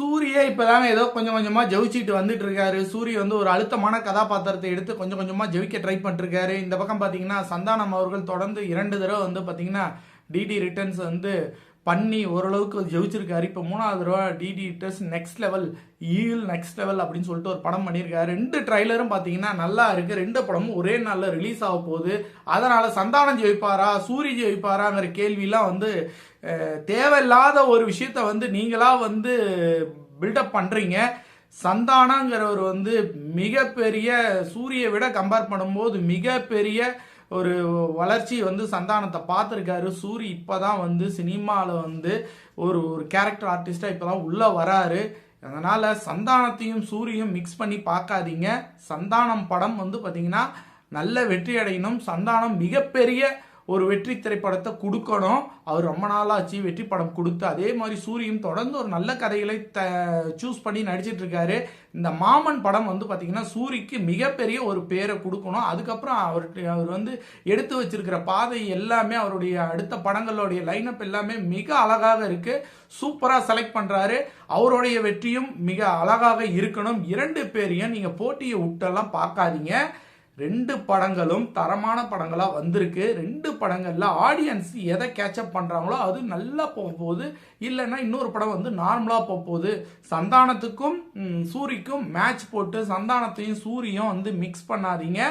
சூரிய இப்பதாங்க ஏதோ கொஞ்சம் கொஞ்சமா ஜெயிச்சிட்டு வந்துட்டு இருக்காரு. சூரிய வந்து ஒரு அழுத்தமான கதாபாத்திரத்தை எடுத்து கொஞ்சம் கொஞ்சமா ஜெயிக்க ட்ரை பண்ணிட்டு இருக்காரு. இந்த பக்கம் பாத்தீங்கன்னா சந்தானம் அவர்கள் தொடர்ந்து 2 தடவை வந்து பாத்தீங்கன்னா டிடி ரிட்டர்ன்ஸ் வந்து பண்ணி ஓரளவுக்கு ஜெயிச்சிருக்காரு. இப்போ 3வது தடவை டிடி ரிட்டர்ன்ஸ் நெக்ஸ்ட் லெவல் ஈல் நெக்ஸ்ட் லெவல் அப்படின்னு சொல்லிட்டு ஒரு படம் பண்ணியிருக்காரு. 2 ட்ரைலரும் பாத்தீங்கன்னா நல்லா இருக்கு. 2 படமும் ஒரே நாள்ல ரிலீஸ் ஆக போகுது. அதனால சந்தானம் ஜெயிப்பாரா சூரிய ஜெயிப்பாராங்கிற கேள்வியெல்லாம் வந்து தேவையில்லாத ஒரு விஷயத்த வந்து நீங்களா வந்து பில்டப் பண்றீங்க. சந்தானங்கிறவர் வந்து மிகப்பெரிய சூரிய விட கம்பேர் பண்ணும்போது மிகப்பெரிய ஒரு வளர்ச்சி வந்து சந்தானத்தை பார்த்துருக்காரு. சூரி இப்பதான் வந்து சினிமாவில் வந்து ஒரு ஒரு கேரக்டர் ஆர்டிஸ்டா இப்பதான் உள்ள வராரு. அதனால சந்தானத்தையும் சூரியும் மிக்ஸ் பண்ணி பார்க்காதீங்க. சந்தானம் படம் வந்து பார்த்தீங்கன்னா நல்ல வெற்றி அடையணும். சந்தானம் மிகப்பெரிய ஒரு வெற்றி திரைப்படத்தை கொடுக்கணும். அவர் ரொம்ப நாளாச்சு வெற்றி படம் கொடுத்து. அதே மாதிரி சூரியும் தொடர்ந்து ஒரு நல்ல கதைகளை சூஸ் பண்ணி நடிச்சிட்டு இருக்காரு. இந்த மாமன் படம் வந்து பாத்தீங்கன்னா சூரிக்கு மிகப்பெரிய ஒரு பேரை கொடுக்கணும். அதுக்கப்புறம் அவர் வந்து எடுத்து வச்சிருக்கிற பாதை எல்லாமே அவருடைய அடுத்த படங்களுடைய லைனப் எல்லாமே மிக அழகாக இருக்கு. சூப்பரா செலக்ட் பண்றாரு. அவருடைய வெற்றியும் மிக அழகாக இருக்கணும். 2 பேரையும் நீங்க போட்டியை விட்டெல்லாம் பார்க்காதீங்க. 2 படங்களும் தரமான படங்களா வந்திருக்கு. 2 படங்கள்ல ஆடியன்ஸ் எதை கேட்சப் பண்றாங்களோ அது நல்லா போக போகுது. இல்லைன்னா இன்னொரு படம் வந்து நார்மலா போக போகுது. சந்தானத்துக்கும் சூரிக்கும் மேட்ச் போட்டு சந்தானத்தையும் சூரியும் வந்து மிக்ஸ் பண்ணாதீங்க.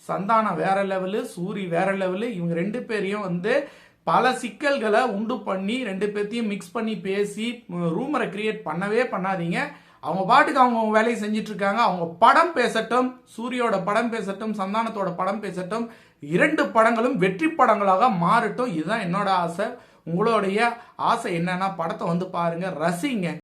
சந்தானம் வேற லெவலு, சூரி வேற லெவலு. இவங்க 2 பேரையும் வந்து பல சிக்கல்களை உண்டு பண்ணி 2 பேர்த்தையும் மிக்ஸ் பண்ணி பேசி ரூமரை கிரியேட் பண்ணவே பண்ணாதீங்க. அவங்க பாட்டுக்கு அவங்க வேலையை செஞ்சிட்டு இருக்காங்க. அவங்க படம் பேசட்டும், சூரியோட படம் பேசட்டும், சந்தானத்தோட படம் பேசட்டும். 2 படங்களும் வெற்றி படங்களாக மாறட்டும். இதுதான் என்னோட ஆசை. உங்களுடைய ஆசை என்னன்னா படத்தை வந்து பாருங்க, ரசிங்க.